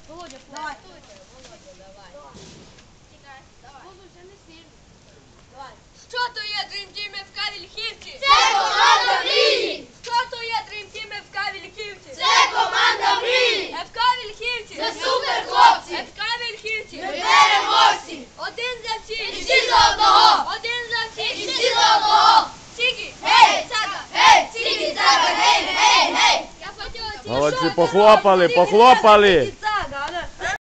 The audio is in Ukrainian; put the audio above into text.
Володя, Давай. Володя, не сильно. Давай. Що то є Dream Team ФК Вільхівці? Це команда мрії! Що то є Dream Team ФК Вільхівці? Це команда мрії! ФК Вільхівці! Це супер хлопці! ФК Вільхівці! Ми переможці! Один за всіх! І всі за одного! Один за всіх! І всі за одного! Сігі! Гей! Цака! Гей! Тільки цака! Гей! Гей! Гей! Я хотіла ці Молодці, що, похлопали, тільки похлопали. цака,